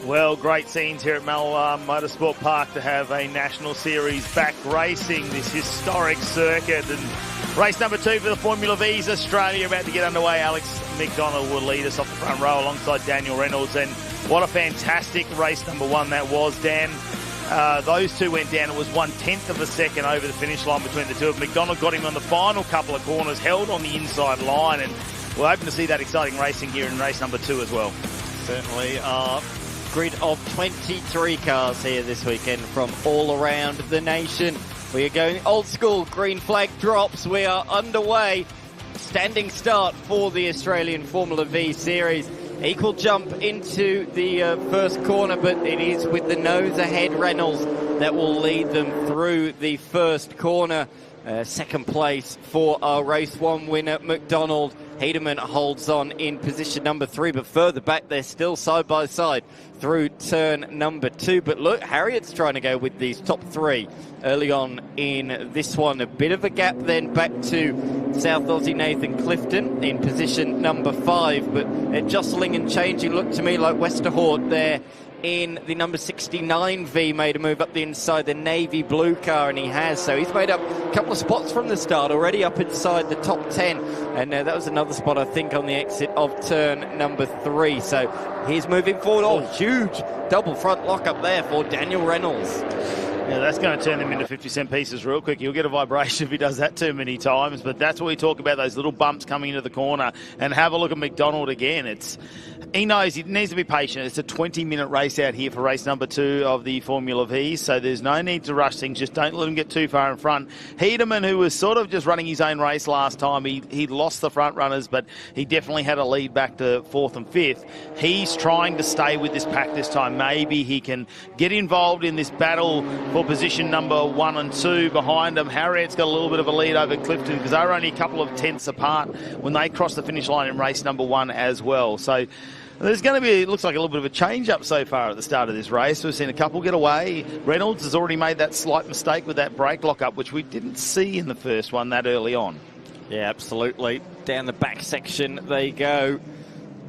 Well, great scenes here at Mallala Motorsport Park to have a National Series back racing, this historic circuit. And race number 2 for the Formula V's Australia about to get underway. Alex McDonald will lead us off the front row alongside Daniel Reynolds. And what a fantastic race number 1 that was, Dan. Those two went down. It was 1/10 of a second over the finish line between the two. McDonald got him on the final couple of corners, held on the inside line, and we're hoping to see that exciting racing here in race number 2 as well. Certainly are. Grid of 23 cars here this weekend from all around the nation. We are going old school, green flag drops. We are underway. Standing start for the Australian Formula V Series. Equal jump into the first corner, but it is with the nose ahead Reynolds that will lead them through the first corner. Second place for our race 1 winner, McDonald. Hedeman holds on in position number 3, but further back they're still side by side through turn number 2. But look, Harriet's trying to go with these top 3 early on in this one. A bit of a gap then back to South Aussie Nathan Clifton in position number 5, but jostling and changing. Looked to me like Westerhout there in the number 69 V made a move up the inside, the navy blue car, and he has. So he's made up a couple of spots from the start already up inside the top 10. And that was another spot, I think, on the exit of turn number 3. So he's moving forward. Oh, huge double front lock up there for Daniel Reynolds. Yeah, that's going to turn them into 50-cent pieces real quick. You'll get a vibration if he does that too many times, but that's what we talk about, those little bumps coming into the corner. And have a look at McDonald again. He knows he needs to be patient. It's a 20-minute race out here for race number 2 of the Formula V, so there's no need to rush things. Just don't let him get too far in front. Hedeman, who was sort of just running his own race last time, he lost the front runners, but he definitely had a lead back to 4th and 5th. He's trying to stay with this pack this time. Maybe he can get involved in this battle for position number 1 and 2 behind him. Harriet's got a little bit of a lead over Clifton because they were only a couple of tenths apart when they crossed the finish line in race number 1 as well. So there's going to be, it looks like a little bit of a change-up so far at the start of this race. We've seen a couple get away. Reynolds has already made that slight mistake with that brake lock-up, which we didn't see in the first one that early on. Yeah, absolutely. Down the back section they go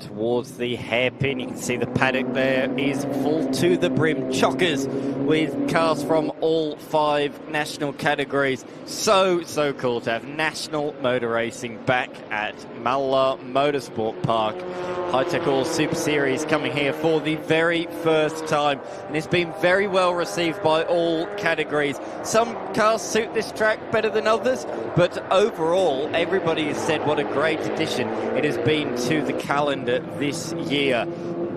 towards the hairpin. You can see the paddock there is full to the brim. Chockers with cars from all 5 national categories. So cool to have national motor racing back at Mallala Motorsport Park. High-Tech All Super Series coming here for the very first time, and it's been very well received by all categories. Some cars suit this track better than others, but overall everybody has said what a great addition it has been to the calendar this year.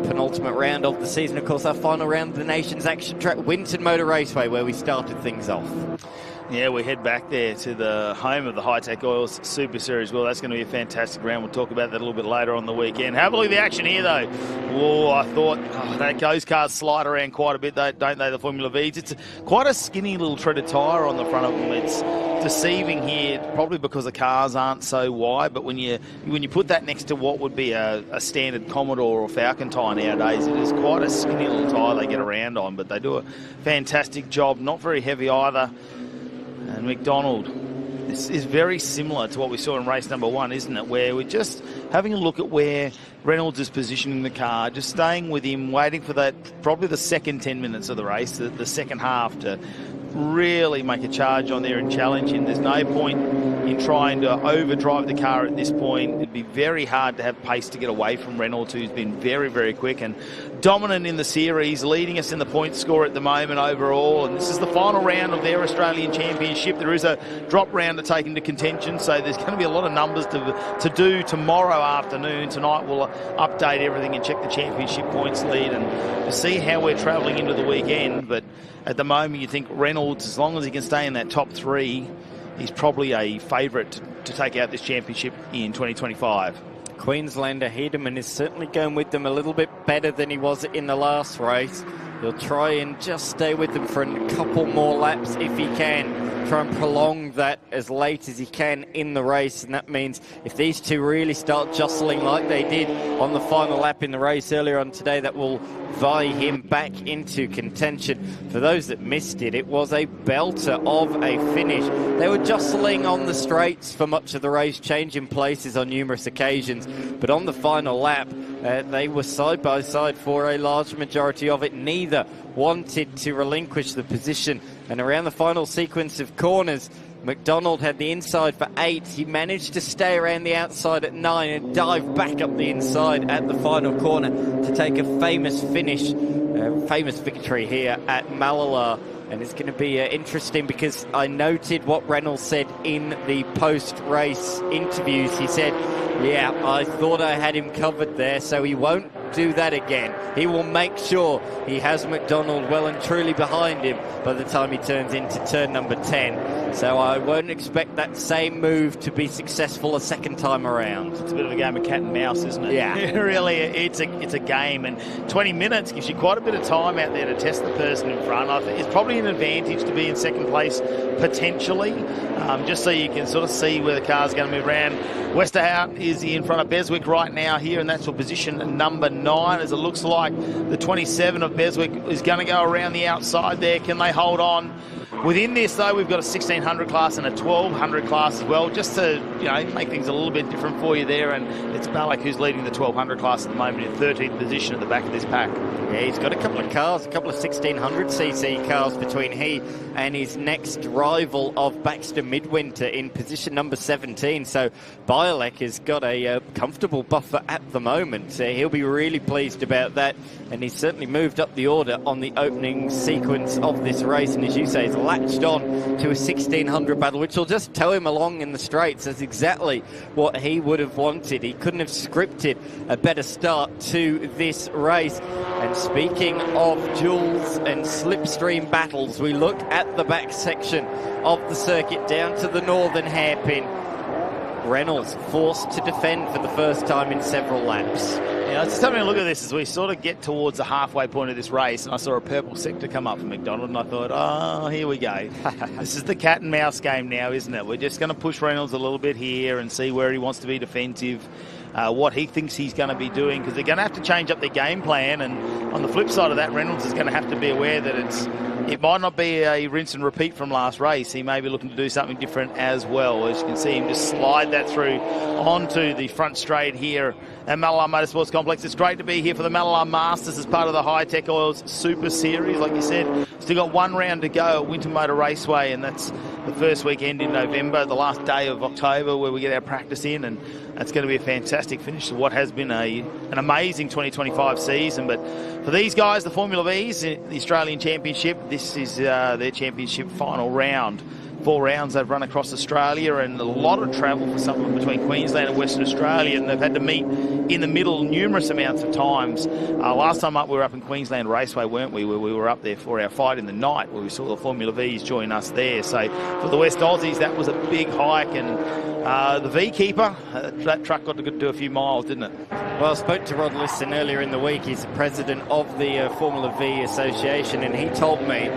Penultimate round of the season, of course, our final round of the nation's action track, Winton Motor Raceway, where we started things off. Yeah, we head back there to the home of the High-Tech Oils Super Series. Well, that's going to be a fantastic round. We'll talk about that a little bit later on the weekend. Have a look at the action here, though. Oh, I thought those cars slide around quite a bit, don't they, the Formula Vs? It's quite a skinny little treaded tyre on the front of them. It's deceiving here, probably because the cars aren't so wide, but when you put that next to what would be a standard Commodore or Falcon tyre nowadays, it is quite a skinny little tyre they get around on, but they do a fantastic job. Not very heavy either. And McDonald, this is very similar to what we saw in race number 1, isn't it? Where we're just having a look at where Reynolds is positioning the car, just staying with him, waiting for that, probably the second 10 minutes of the race, the second half, to really make a charge on there and challenge him. There's no point in trying to overdrive the car at this point. It'd be very hard to have pace to get away from Reynolds, who's been very, very quick and dominant in the series, leading us in the point score at the moment overall. And this is the final round of their Australian Championship. There is a drop round to take into contention, so there's going to be a lot of numbers to do tomorrow afternoon. Tonight we'll update everything and check the championship points lead and to see how we're travelling into the weekend. But at the moment, you think Reynolds, as long as he can stay in that top 3, he's probably a favourite to take out this championship in 2025. Queenslander Hedeman is certainly going with them a little bit better than he was in the last race. He'll try and just stay with them for a couple more laps if he can. Try and prolong that as late as he can in the race, and that means if these two really start jostling like they did on the final lap in the race earlier on today, that will vie him back into contention. For those that missed it, it was a belter of a finish. They were jostling on the straights for much of the race, changing places on numerous occasions, but on the final lap, They were side by side for a large majority of it. Neither wanted to relinquish the position. And around the final sequence of corners, McDonald had the inside for 8. He managed to stay around the outside at 9 and dive back up the inside at the final corner to take a famous finish, famous victory here at Mallala. And it's going to be interesting because I noted what Reynolds said in the post-race interviews. He said, yeah, I thought I had him covered there, so he won't do that again. He will make sure he has McDonald well and truly behind him by the time he turns into turn number 10. So I won't expect that same move to be successful a second time around. It's a bit of a game of cat and mouse, isn't it? Yeah. Really, it's a game, and 20 minutes gives you quite a bit of time out there to test the person in front. I think it's probably an advantage to be in second place, potentially, just so you can sort of see where the car's going to move around. Westerhout is in front of Beswick right now here, and that's for position number 9, as it looks like the 27 of Beswick is going to go around the outside there. Can they hold on? Within this, though, we've got a 1600 class and a 1200 class as well, just to make things a little bit different for you there. And it's Balak who's leading the 1200 class at the moment in 13th position at the back of this pack. Yeah, he's got a couple of cars, a couple of 1600cc cars between he and his next rival of Baxter Midwinter in position number 17. So Bialek has got a comfortable buffer at the moment. He'll be really pleased about that, and he's certainly moved up the order on the opening sequence of this race. And as you say, he's latched on to a 1600 battle, which will just tow him along in the straights. That's exactly what he would have wanted. He couldn't have scripted a better start to this race. And speaking of duels and slipstream battles, we look at the back section of the circuit down to the northern hairpin. Reynolds forced to defend for the first time in several laps. Yeah, just having a look at this as we sort of get towards the halfway point of this race, and I saw a purple sector come up for McDonald, and I thought, oh, here we go. This is the cat and mouse game now, isn't it? We're just going to push Reynolds a little bit here and see where he wants to be defensive, what he thinks he's going to be doing, because they're going to have to change up their game plan. And on the flip side of that, Reynolds is going to have to be aware that it might not be a rinse and repeat from last race. He may be looking to do something different as well. As you can see him just slide that through onto the front straight here at Mallala Motorsports Complex. It's great to be here for the Mallala Masters as part of the High Tech Oils Super Series. Like you said, still got one round to go at Winter Motor Raceway, and that's the first weekend in November, the last day of October, where we get our practice in, and that's going to be a fantastic finish to what has been an amazing 2025 season. But for these guys, the Formula V's, the Australian Championship, this is their championship final round. 4 rounds they've run across Australia, and a lot of travel for some of them between Queensland and Western Australia, and they've had to meet in the middle numerous amounts of times. Last time up we were up in Queensland Raceway, weren't we, where we were up there for our fight in the night, where we saw the Formula V's join us there. So for the West Aussies, that was a big hike, and the V Keeper, that truck got to do a few miles, didn't it? Well, I spoke to Rod Liston earlier in the week. He's the president of the Formula V Association, and he told me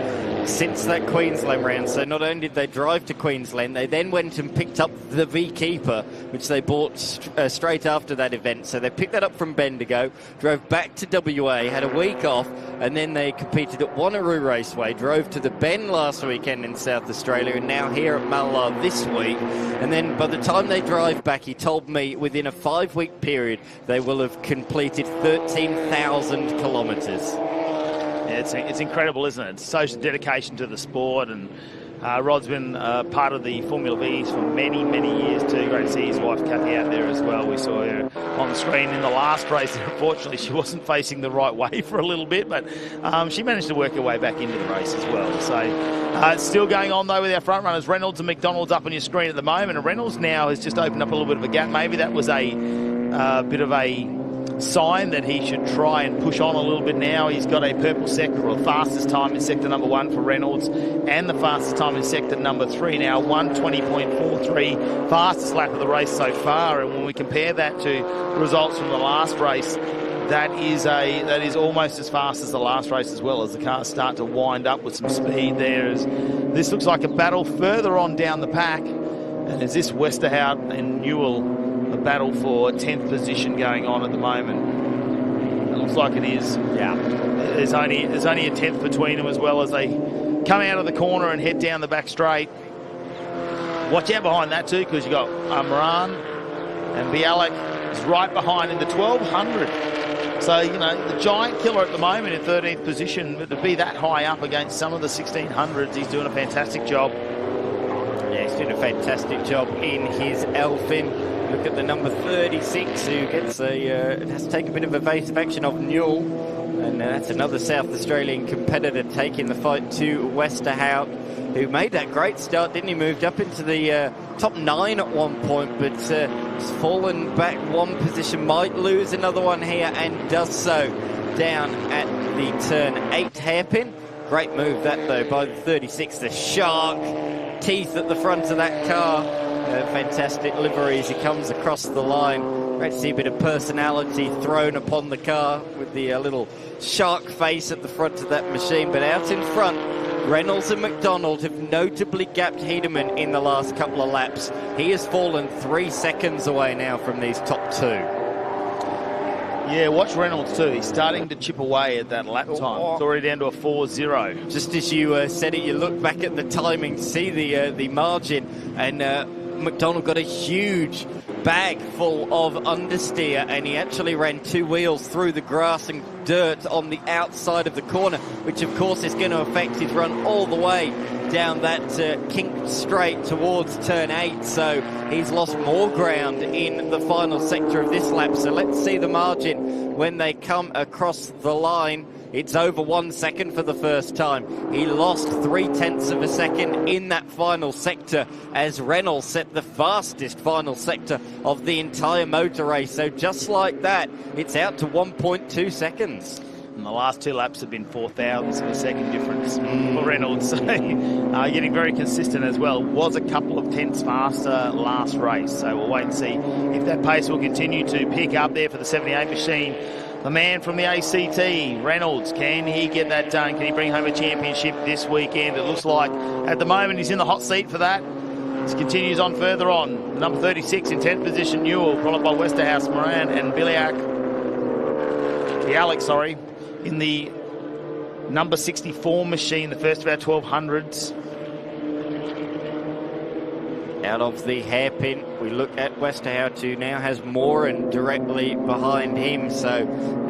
since that Queensland round, so not only did they drive to Queensland, they then went and picked up the V Keeper, which they bought straight after that event. So they picked that up from Bendigo, drove back to WA, had a week off, and then they competed at Wanneroo Raceway, drove to the Bend last weekend in South Australia, and now here at Mallala this week. And then by the time they drive back, he told me within a 5-week period, they will have completed 13,000 kilometres. Yeah, it's incredible, isn't it? It's social dedication to the sport, and Rod's been part of the Formula V's for many, many years too. Great to see his wife Kathy out there as well. We saw her on the screen in the last race. Unfortunately, she wasn't facing the right way for a little bit, but she managed to work her way back into the race as well. So it's still going on though with our front runners. Reynolds and McDonald's up on your screen at the moment, and Reynolds now has just opened up a little bit of a gap. Maybe that was a bit of a sign that he should try and push on a little bit now. He's got a purple sector, or fastest time in sector number 1 for Reynolds, and the fastest time in sector number 3 now, 1:20.43, fastest lap of the race so far. And when we compare that to results from the last race, that is almost as fast as the last race as well, as the cars start to wind up with some speed there. As this looks like a battle further on down the pack, and is this Westerhout and Newell a battle for 10th position going on at the moment? It looks like it is. Yeah. There's only a 10th between them, as well as they come out of the corner and head down the back straight. Watch out behind that too, because you've got Amran and Bialek is right behind in the 1200. So, you know, the giant killer at the moment in 13th position, but to be that high up against some of the 1600s, he's doing a fantastic job. Yeah, he's doing a fantastic job in his Elfin. Look at the number 36 who gets has to take a bit of evasive action of Newell. And that's another South Australian competitor taking the fight to Westerhout, who made that great start, didn't he? Moved up into the top 9 at one point, but has fallen back one position, might lose another one here, and does so down at the turn 8 hairpin. Great move that, though, by the 36, the shark teeth at the front of that car. Fantastic livery as he comes across the line. Great to see a bit of personality thrown upon the car with the little shark face at the front of that machine. But out in front, Reynolds and McDonald have notably gapped Hedeman in the last couple of laps. He has fallen 3 seconds away now from these top 2. Yeah, watch Reynolds too. He's starting to chip away at that lap time. It's already down to a 4-0. Just as you said it, you look back at the timing, see the margin, and McDonald got a huge bag full of understeer, and he actually ran 2 wheels through the grass and dirt on the outside of the corner, which of course is going to affect his run all the way down that kinked straight towards turn 8. So he's lost more ground in the final sector of this lap. So let's see the margin when they come across the line. It's over 1 second for the first time. He lost 0.3 of a second in that final sector as Reynolds set the fastest final sector of the entire motor race. So just like that, it's out to 1.2 seconds. And the last 2 laps have been 4,000ths of a second difference for Reynolds. So getting very consistent as well. Was a couple of tenths faster last race. So we'll wait and see if that pace will continue to pick up there for the 78 machine. The man from the ACT, Reynolds, can he get that done? Can he bring home a championship this weekend? It looks like at the moment he's in the hot seat for that. This continues on further on. Number 36 in 10th position, Newell, followed by Westerhouse, Moran and Bialik. In the number 64 machine, the first of our 1200s. Out of the hairpin, we look at Westerhout, who now has Moran directly behind him. So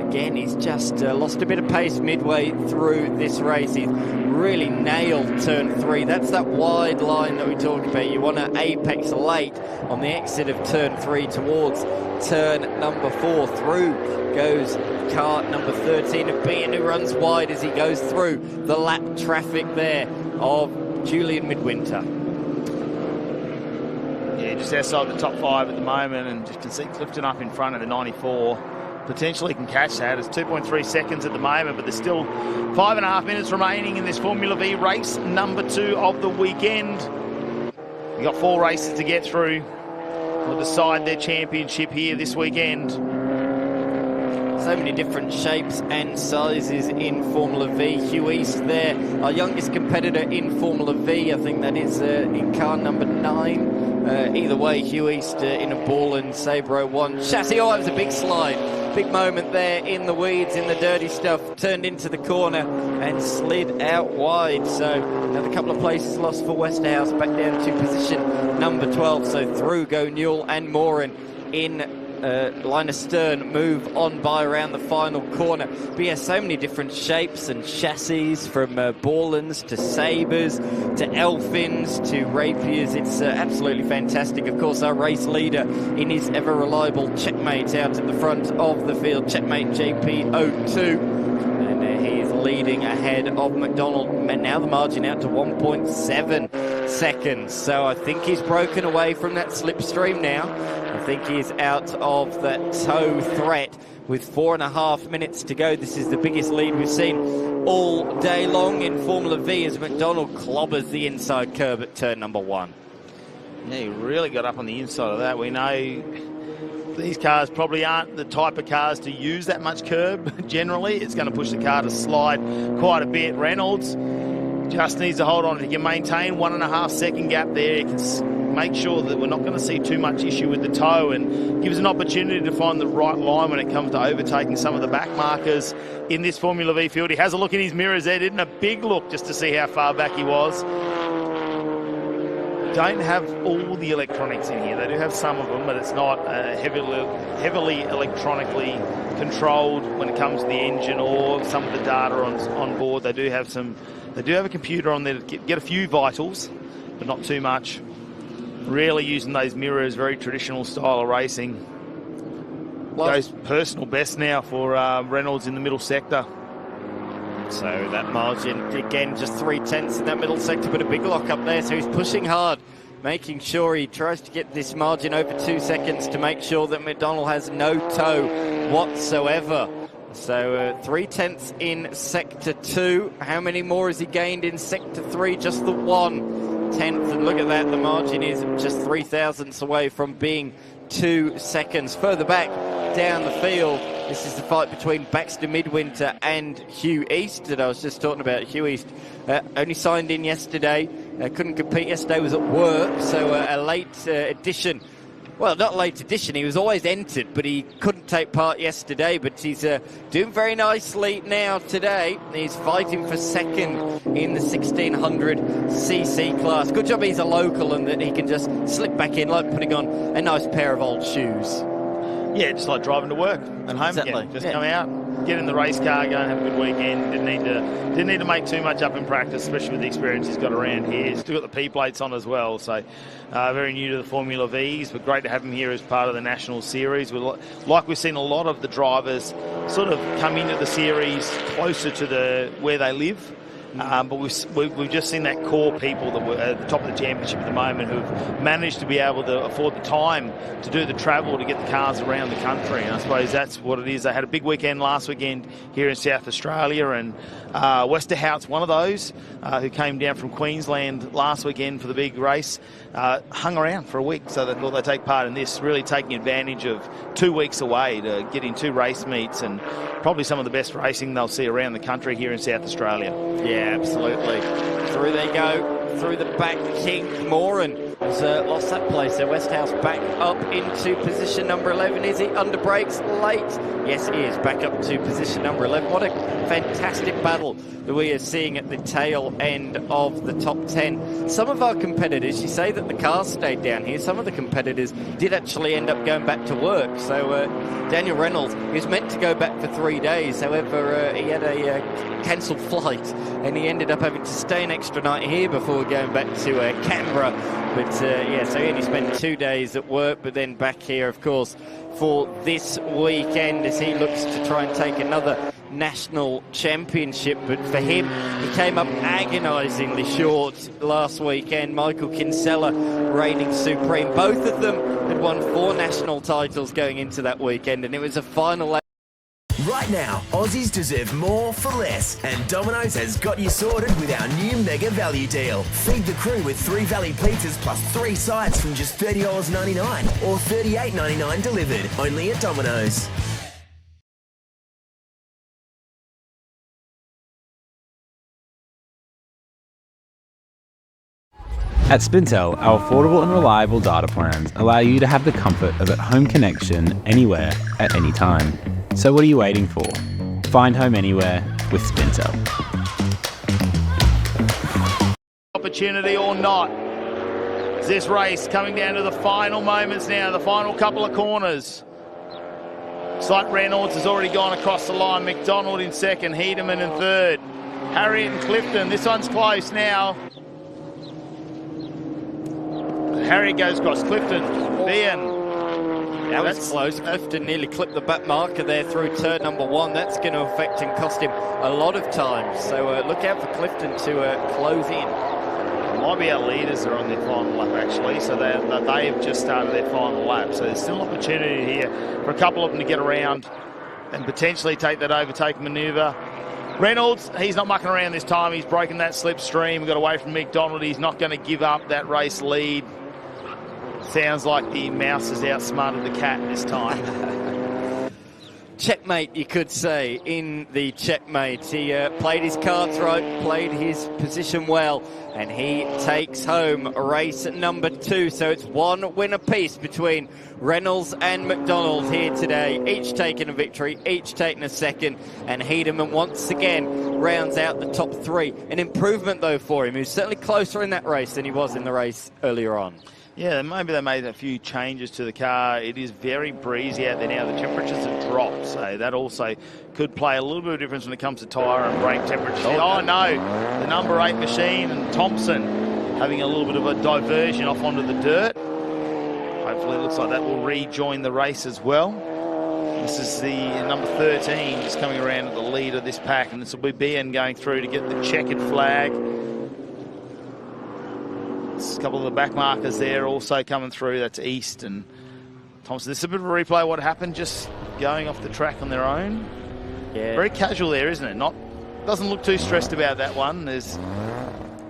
again, he's just lost a bit of pace midway through this race. He's really nailed turn 3. That's that wide line that we talked about. You want to apex late on the exit of turn 3 towards turn number 4. Through goes car number 13 of Bean, who runs wide as he goes through the lap traffic there of Julian Midwinter. Yeah, just outside the top 5 at the moment, and you can see Clifton up in front of the 94. Potentially can catch that. It's 2.3 seconds at the moment, but there's still 5.5 minutes remaining in this Formula V race number 2 of the weekend. We've got 4 races to get through. We'll decide their championship here this weekend. So many different shapes and sizes in Formula V. Hugh East there, our youngest competitor in Formula V. I think that is in car number 9. Either way, Hugh East in a ball and Sabre 1. Chassis, that was a big slide. Big moment there in the weeds, in the dirty stuff. Turned into the corner and slid out wide. So another couple of places lost for Westhouse. Back down to position number 12. So through go Newell and Moran in line astern, move on by around the final corner. But yeah, so many different shapes and chassis, from Borlands to Sabres to Elfins to Rapiers. It's absolutely fantastic. Of course, our race leader in his ever reliable Checkmate out at the front of the field, Checkmate JP02. And he is leading ahead of McDonald. And now the margin out to 1.7 seconds. So I think he's broken away from that slipstream now. I think he's out of that tow threat with 4.5 minutes to go. This is the biggest lead we've seen all day long in Formula V as McDonald clobbers the inside curb at turn number 1. Yeah, he really got up on the inside of that. We know these cars probably aren't the type of cars to use that much curb generally. It's going to push the car to slide quite a bit. Reynolds just needs to hold on. If he can maintain 1.5 second gap there, he can make sure that we're not going to see too much issue with the tow, and gives an opportunity to find the right line when it comes to overtaking some of the back markers in this Formula V field. He has a look in his mirrors there, didn't a big look just to see how far back he was. don't have all the electronics in here. They do have some of them, but it's not heavily electronically controlled when it comes to the engine or some of the data on board. They do have a computer on there to get a few vitals, but not too much. Really using those mirrors, very traditional style of racing. Goes personal best now for Reynolds in the middle sector. So that margin, again, just 3/10 in that middle sector, but a big lock up there. So he's pushing hard, making sure he tries to get this margin over 2 seconds to make sure that McDonald has no toe whatsoever. So 3/10 in sector 2. How many more has he gained in sector 3? Just the 1/10. And look at that, the margin is just 3 thousandths away from being 2 seconds. Further back down the field, this is the fight between Baxter Midwinter and Hugh East that I was just talking about. Hugh East only signed in yesterday, couldn't compete yesterday, was at work, so a late addition. Well, not late addition, he was always entered, but he couldn't take part yesterday, but he's doing very nicely now today. He's fighting for second in the 1600cc class. Good job he's a local and that he can just slip back in like putting on a nice pair of old shoes. Yeah, just like driving to work and home again. Just come out, get in the race car, go and have a good weekend. Didn't need to make too much up in practice, especially with the experience he's got around here. He's still got the P plates on as well, so very new to the Formula Vs, but great to have him here as part of the National Series. Like we've seen a lot of the drivers sort of come into the series closer to where they live. But we've just seen that core people that were at the top of the championship at the moment who've managed to be able to afford the time to do the travel to get the cars around the country. And I suppose that's what it is. They had a big weekend last weekend here in South Australia, and Westerhout's one of those who came down from Queensland last weekend for the big race. Hung around for a week, so they thought they'd take part in this, really taking advantage of 2 weeks away to get in 2 race meets and probably some of the best racing they'll see around the country here in South Australia. Yeah, absolutely. Through they go, through the back. King Moran has lost that place. So Westhouse back up into position number 11. Is he under brakes late? Yes, he is. Back up to position number 11. What a fantastic battle that we are seeing at the tail end of the top 10. Some of our competitors, you say that the cars stayed down here, some of the competitors did actually end up going back to work. So Daniel Reynolds, he was meant to go back for 3 days, however he had a cancelled flight and he ended up having to stay an extra night here before going back to Canberra. But yeah, so he only spent 2 days at work, but then back here, of course, for this weekend as he looks to try and take another national championship. But for him, he came up agonisingly short last weekend. Michael Kinsella reigning supreme. Both of them had won 4 national titles going into that weekend, and it was a final. Right now, Aussies deserve more for less, and Domino's has got you sorted with our new mega value deal. Feed the crew with 3 Valley pizzas plus 3 sides from just $30.99 or $38.99 delivered, only at Domino's. At Spintel, our affordable and reliable data plans allow you to have the comfort of at-home connection anywhere at any time. So what are you waiting for? Find home anywhere with Spintel. Opportunity or not? Is this race coming down to the final moments now, the final couple of corners? Looks like Reynolds has already gone across the line. McDonald in second, Hedeman in third. Harriet and Clifton, this one's close now. Harriet goes across Clifton. Behan. That was close. Clifton nearly clipped the back marker there through turn number 1. That's going to affect and cost him a lot of time. So look out for Clifton to close in. Might be our leaders are on their final lap actually, so they have just started their final lap. So there's still an opportunity here for a couple of them to get around and potentially take that overtake manoeuvre. Reynolds, he's not mucking around this time. He's broken that slipstream. We got away from McDonald. He's not going to give up that race lead. Sounds like the mouse has outsmarted the cat this time. checkmate, you could say, in the checkmate. He played his cards right, played his position well, and he takes home race number 2. So it's one win apiece between Reynolds and McDonald here today, each taking a victory, each taking a second, and Hedeman once again rounds out the top 3. An improvement, though, for him. He was certainly closer in that race than he was in the race earlier on. Yeah, maybe they made a few changes to the car. It is very breezy out there now. The temperatures have dropped, so that also could play a little bit of difference when it comes to tyre and brake temperatures. Oh, no, the number 8 machine and Thompson having a little bit of a diversion off onto the dirt. Hopefully it looks like that will rejoin the race as well. This is the number 13 just coming around at the lead of this pack, and this will be BN going through to get the checkered flag. A couple of the back markers there also coming through. That's East and Thompson. This is a bit of a replay of what happened, just going off the track on their own. Yeah. Very casual there, isn't it? Doesn't look too stressed about that one. There's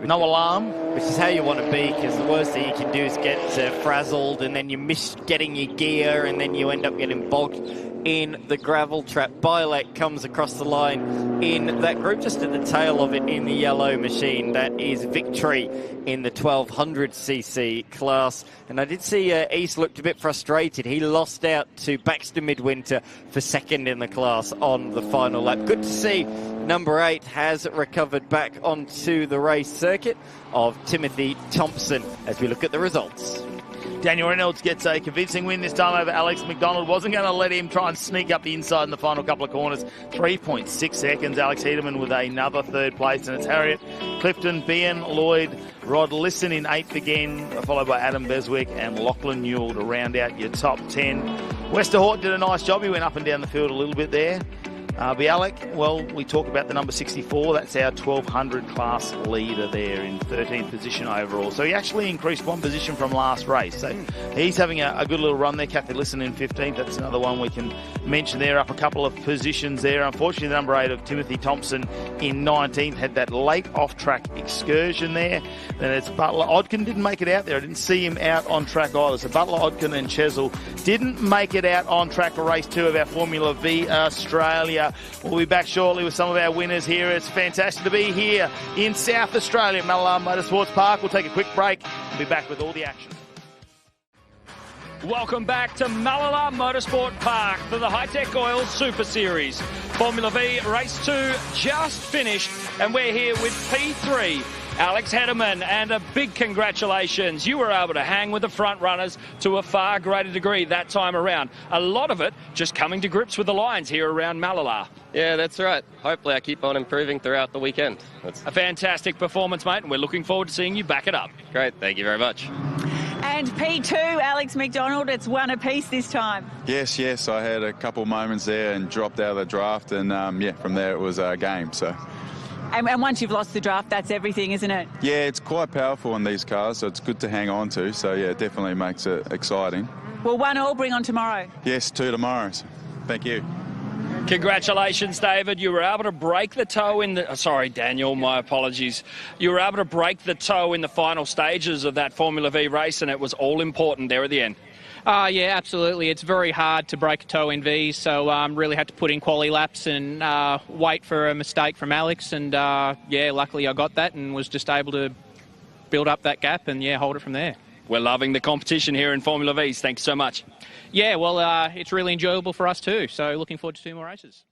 no alarm. Which is how you want to be, because the worst thing you can do is get frazzled, and then you miss getting your gear, and then you end up getting bogged in the gravel trap. Bielek comes across the line in that group, just at the tail of it in the yellow machine. That is victory in the 1200cc class. And I did see East looked a bit frustrated. He lost out to Baxter Midwinter for second in the class on the final lap. Good to see number 8 has recovered back onto the race circuit of Timothy Thompson as we look at the results. Daniel Reynolds gets a convincing win this time over Alex McDonald. Wasn't going to let him try and sneak up the inside in the final couple of corners. 3.6 seconds. Alex Hedeman with another third place. And it's Harriet, Clifton, Ben, Lloyd, Rod Lisson in 8th again, followed by Adam Beswick and Lachlan Newell to round out your top 10. Westerhort did a nice job. He went up and down the field a little bit there. Bialik, well, we talk about the number 64. That's our 1200 class leader there in 13th position overall. So he actually increased one position from last race. So he's having a good little run there. Kathy Lisson in 15th. That's another one we can mention there, up a couple of positions there. Unfortunately, the number 8 of Timothy Thompson in 19th had that late off-track excursion there. Then it's Butler. Odkin didn't make it out there. I didn't see him out on track either. So Butler, Odkin and Chesil didn't make it out on track for race 2 of our Formula V Australia. We'll be back shortly with some of our winners here. It's fantastic to be here in South Australia at Mallala Motorsports Park. We'll take a quick break and be back with all the action. Welcome back to Mallala Motorsport Park for the High-Tech Oil Super Series. Formula V Race 2 just finished, and we're here with P3. Alex Hedeman, and a big congratulations. You were able to hang with the front runners to a far greater degree that time around. A lot of it just coming to grips with the lines here around Mallala. Yeah, that's right. Hopefully I keep on improving throughout the weekend. That's a fantastic performance, mate, and we're looking forward to seeing you back it up. Great, thank you very much. And P2, Alex McDonald, it's one apiece this time. Yes, I had a couple moments there and dropped out of the draft, and from there it was a game. So. And once you've lost the draft, that's everything, isn't it? Yeah, it's quite powerful on these cars, so it's good to hang on to. So, yeah, it definitely makes it exciting. Well, 1-1, bring on tomorrow. Yes, 2 tomorrow. Thank you. Congratulations, David. You were able to break the toe in the... Sorry, Daniel, my apologies. You were able to break the toe in the final stages of that Formula V race, and it was all important there at the end. Yeah, absolutely. It's very hard to break a toe in V, so really had to put in quali laps and wait for a mistake from Alex. And, luckily I got that and was just able to build up that gap and, hold it from there. We're loving the competition here in Formula Vs. Thanks so much. Yeah, well, it's really enjoyable for us too, so looking forward to 2 more races.